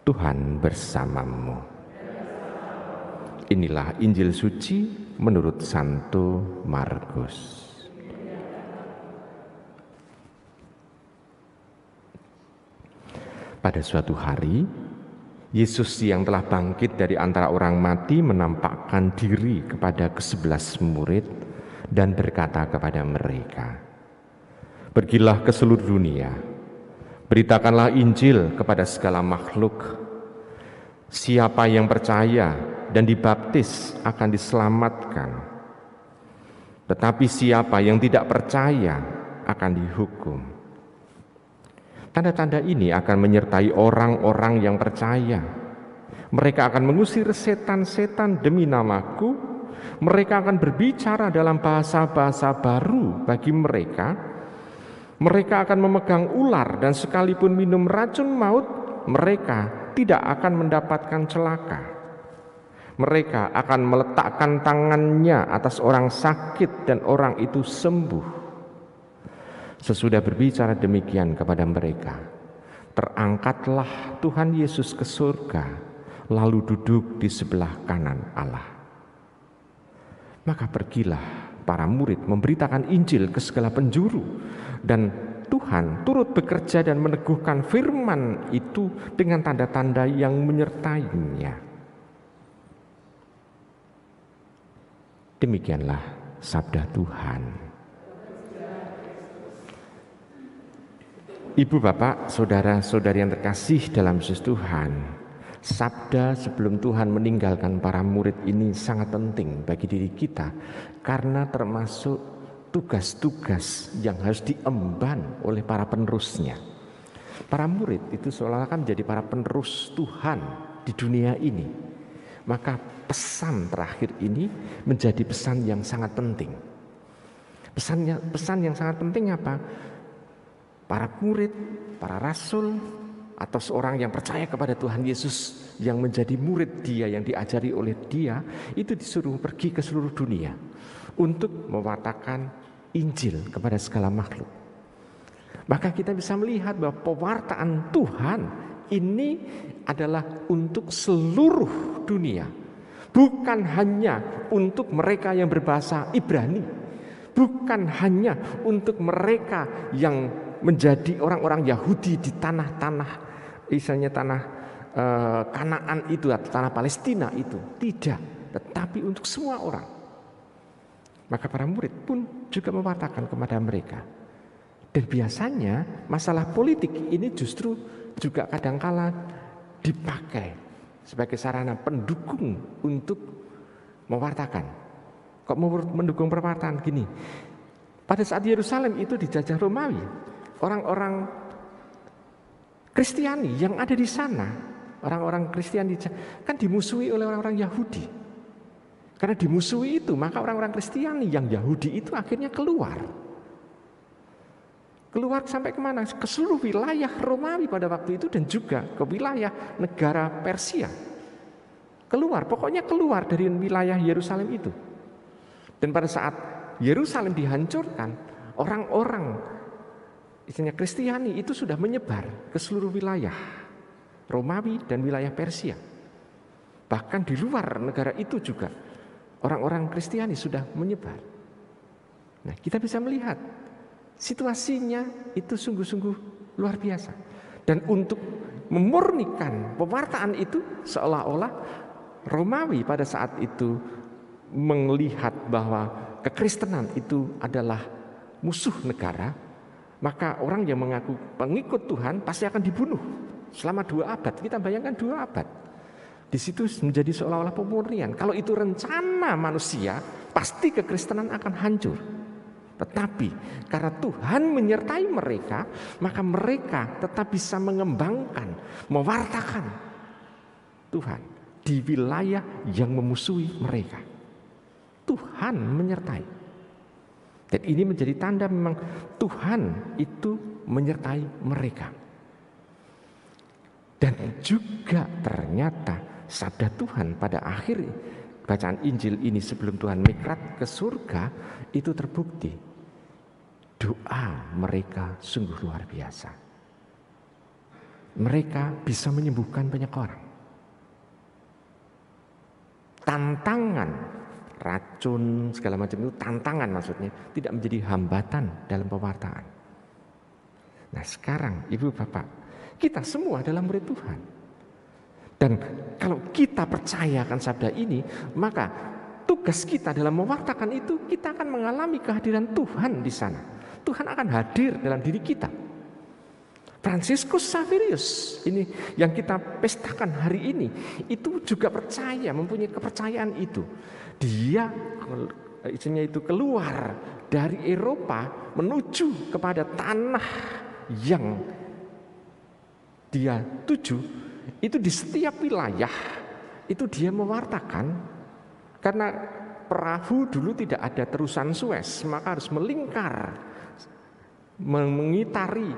Tuhan bersamamu. Inilah Injil suci menurut Santo Markus. Pada suatu hari, Yesus yang telah bangkit dari antara orang mati menampakkan diri kepada ke-11 murid dan berkata kepada mereka, "Pergilah ke seluruh dunia, beritakanlah Injil kepada segala makhluk. Siapa yang percaya dan dibaptis akan diselamatkan, tetapi siapa yang tidak percaya akan dihukum. Tanda-tanda ini akan menyertai orang-orang yang percaya. Mereka akan mengusir setan-setan demi namaku. Mereka akan berbicara dalam bahasa-bahasa baru bagi mereka. Mereka akan memegang ular dan sekalipun minum racun maut, mereka tidak akan mendapatkan celaka. Mereka akan meletakkan tangannya atas orang sakit dan orang itu sembuh." Sesudah berbicara demikian kepada mereka, terangkatlah Tuhan Yesus ke surga, lalu duduk di sebelah kanan Allah. Maka pergilah para murid memberitakan Injil ke segala penjuru, dan Tuhan turut bekerja dan meneguhkan firman itu dengan tanda-tanda yang menyertainya. Demikianlah sabda Tuhan. Ibu, bapak, saudara-saudari yang terkasih dalam Yesus Tuhan, sabda sebelum Tuhan meninggalkan para murid ini sangat penting bagi diri kita, karena termasuk tugas-tugas yang harus diemban oleh para penerusnya. Para murid itu seolah-olah menjadi para penerus Tuhan di dunia ini. Maka pesan terakhir ini menjadi pesan yang sangat penting. Pesan yang sangat penting apa? Para murid, para rasul, atau seorang yang percaya kepada Tuhan Yesus yang menjadi murid dia, yang diajari oleh dia, itu disuruh pergi ke seluruh dunia untuk mewartakan Injil kepada segala makhluk. Maka kita bisa melihat bahwa pewartaan Tuhan ini adalah untuk seluruh dunia, bukan hanya untuk mereka yang berbahasa Ibrani, bukan hanya untuk mereka yang menjadi orang-orang Yahudi di tanah-tanah, misalnya tanah Kanaan itu atau tanah Palestina itu, tidak, tetapi untuk semua orang. Maka para murid pun juga mewartakan kepada mereka. Dan biasanya masalah politik ini justru juga kadangkala dipakai sebagai sarana pendukung untuk mewartakan. Kok mau mendukung perwartaan gini? Pada saat Yerusalem itu dijajah Romawi, orang-orang Kristiani yang ada di sana, orang-orang Kristiani kan dimusuhi oleh orang-orang Yahudi. Karena dimusuhi itu, maka orang-orang Kristiani yang Yahudi itu akhirnya keluar. Keluar sampai kemana? Ke seluruh wilayah Romawi pada waktu itu dan juga ke wilayah negara Persia. Keluar, pokoknya keluar dari wilayah Yerusalem itu. Dan pada saat Yerusalem dihancurkan, orang-orang istilahnya Kristiani itu sudah menyebar ke seluruh wilayah Romawi dan wilayah Persia. Bahkan di luar negara itu juga orang-orang Kristiani sudah menyebar. Nah, kita bisa melihat situasinya itu sungguh-sungguh luar biasa. Dan untuk memurnikan pewartaan itu, seolah-olah Romawi pada saat itu melihat bahwa kekristenan itu adalah musuh negara, maka orang yang mengaku pengikut Tuhan pasti akan dibunuh selama 2 abad. Kita bayangkan 2 abad. Di situ menjadi seolah-olah pemurnian. Kalau itu rencana manusia, pasti kekristenan akan hancur. Tetapi karena Tuhan menyertai mereka, maka mereka tetap bisa mengembangkan, mewartakan Tuhan di wilayah yang memusuhi mereka. Tuhan menyertai. Dan ini menjadi tanda memang Tuhan itu menyertai mereka. Dan juga ternyata sabda Tuhan pada akhir bacaan Injil ini sebelum Tuhan mikrat ke surga itu terbukti. Doa mereka sungguh luar biasa. Mereka bisa menyembuhkan banyak orang. Tantangan, racun, segala macam itu tantangan maksudnya, tidak menjadi hambatan dalam pewartaan. Nah sekarang Ibu Bapak, kita semua adalah murid Tuhan. Dan kalau kita percayakan sabda ini, maka tugas kita dalam mewartakan itu, kita akan mengalami kehadiran Tuhan di sana. Tuhan akan hadir dalam diri kita. Fransiskus Xaverius ini yang kita pestakan hari ini, itu juga percaya, mempunyai kepercayaan itu. Dia isinya itu keluar dari Eropa menuju kepada tanah yang dia tuju. Itu di setiap wilayah itu dia mewartakan, karena perahu dulu tidak ada terusan Suez, maka harus melingkar mengitari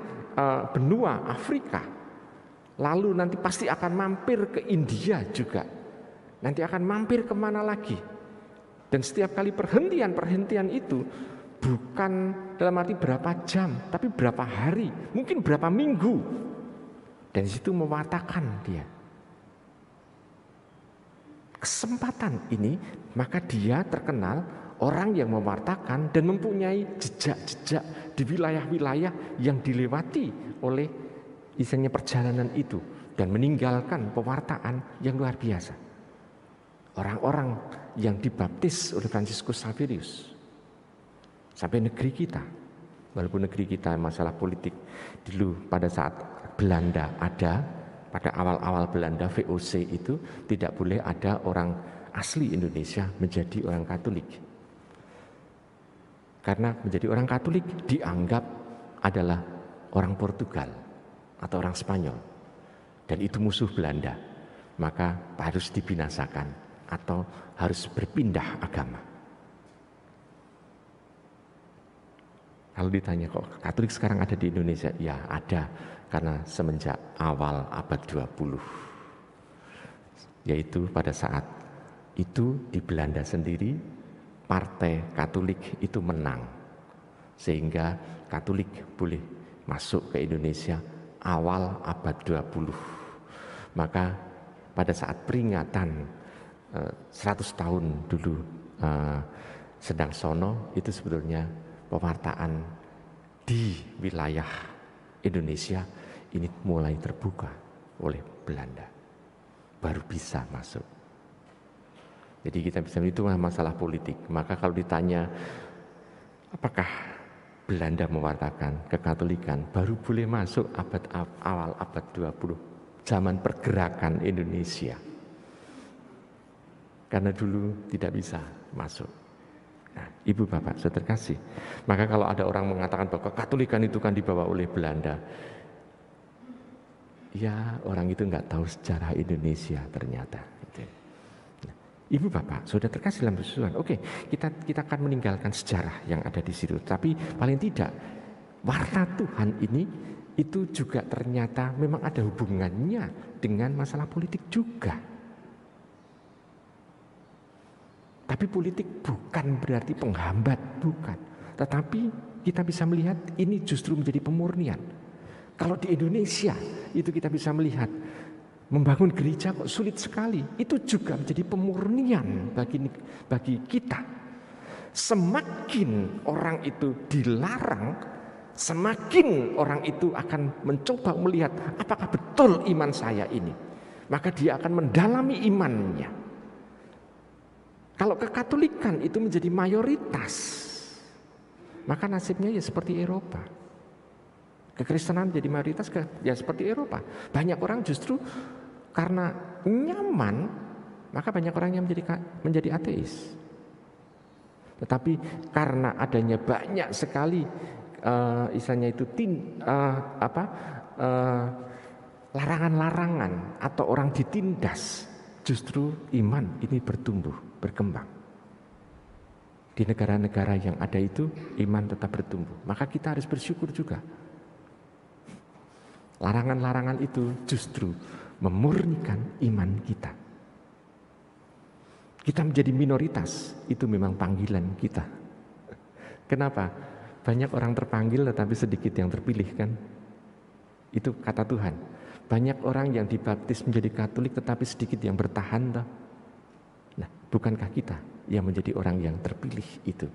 benua Afrika. Lalu nanti pasti akan mampir ke India juga, nanti akan mampir kemana lagi. Dan setiap kali perhentian itu bukan dalam arti berapa jam, tapi berapa hari, mungkin berapa minggu. Dan di situ mewartakan dia. Kesempatan ini, maka dia terkenal orang yang mewartakan dan mempunyai jejak-jejak di wilayah-wilayah yang dilewati oleh isinya perjalanan itu, dan meninggalkan pewartaan yang luar biasa. Orang-orang yang dibaptis oleh Fransiskus Xaverius sampai negeri kita, walaupun negeri kita masalah politik dulu pada saat Belanda ada, pada awal-awal Belanda VOC itu tidak boleh ada orang asli Indonesia menjadi orang Katolik. Karena menjadi orang Katolik dianggap adalah orang Portugal atau orang Spanyol. Dan itu musuh Belanda. Maka harus dibinasakan atau harus berpindah agama. Kalau ditanya kok Katolik sekarang ada di Indonesia? Ya ada. Karena semenjak awal abad 20, yaitu pada saat itu di Belanda sendiri, Partai Katolik itu menang, sehingga Katolik boleh masuk ke Indonesia awal abad 20. Maka pada saat peringatan 100 tahun dulu Sedang Sono, itu sebetulnya pewartaan di wilayah Indonesia ini mulai terbuka oleh Belanda, baru bisa masuk. Jadi kita bisa itu masalah politik. Maka kalau ditanya apakah Belanda mewartakan kekatolikan, baru boleh masuk awal abad 20, zaman pergerakan Indonesia. Karena dulu tidak bisa masuk. Nah, Ibu Bapak saudara terkasih, maka kalau ada orang mengatakan bahwa kekatolikan itu kan dibawa oleh Belanda, ya orang itu nggak tahu sejarah Indonesia ternyata. Nah, Ibu Bapak saudara terkasih dalam Tuhan, oke, kita akan meninggalkan sejarah yang ada di situ, tapi paling tidak warta Tuhan ini itu juga ternyata memang ada hubungannya dengan masalah politik juga. Tapi politik bukan berarti penghambat, bukan. Tetapi kita bisa melihat ini justru menjadi pemurnian. Kalau di Indonesia itu kita bisa melihat membangun gereja kok sulit sekali. Itu juga menjadi pemurnian bagi kita. Semakin orang itu dilarang, semakin orang itu akan mencoba melihat apakah betul iman saya ini. Maka dia akan mendalami imannya. Kalau kekatolikan itu menjadi mayoritas, maka nasibnya ya seperti Eropa. Kekristenan menjadi mayoritas ya seperti Eropa. Banyak orang justru karena nyaman, maka banyak orang yang menjadi ateis. Tetapi karena adanya banyak sekali istilahnya itu larangan-larangan atau orang ditindas, justru iman ini bertumbuh, berkembang. Di negara-negara yang ada itu iman tetap bertumbuh. Maka kita harus bersyukur juga. Larangan-larangan itu justru memurnikan iman kita. Kita menjadi minoritas, itu memang panggilan kita. Kenapa? Banyak orang terpanggil tetapi sedikit yang terpilih kan? Itu kata Tuhan. Banyak orang yang dibaptis menjadi Katolik tetapi sedikit yang bertahan toh. Nah, bukankah kita yang menjadi orang yang terpilih itu?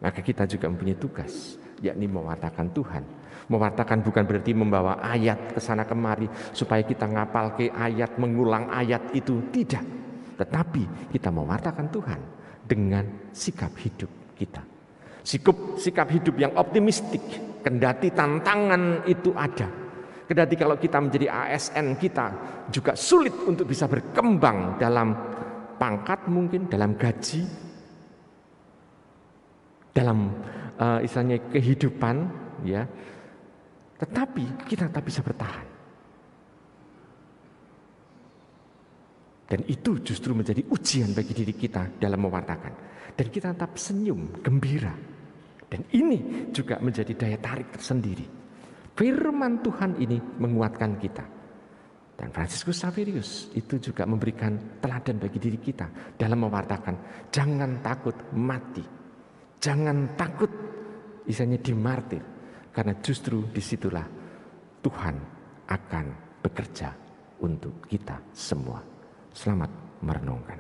Maka kita juga mempunyai tugas, yakni mewartakan Tuhan. Mewartakan bukan berarti membawa ayat ke sana kemari supaya kita ngapal ke ayat, mengulang ayat itu, tidak. Tetapi kita mewartakan Tuhan dengan sikap hidup kita. Sikap hidup yang optimistik, kendati tantangan itu ada. Kendati kalau kita menjadi ASN, kita juga sulit untuk bisa berkembang dalam pangkat mungkin, dalam gaji, dalam istilahnya kehidupan, ya. Tetapi kita tetap bisa bertahan. Dan itu justru menjadi ujian bagi diri kita dalam mewartakan. Dan kita tetap senyum, gembira. Dan ini juga menjadi daya tarik tersendiri. Firman Tuhan ini menguatkan kita. Dan Fransiskus Xaverius itu juga memberikan teladan bagi diri kita dalam mewartakan. Jangan takut mati. Jangan takut istilahnya dimartir. Karena justru disitulah Tuhan akan bekerja untuk kita semua. Selamat merenungkan.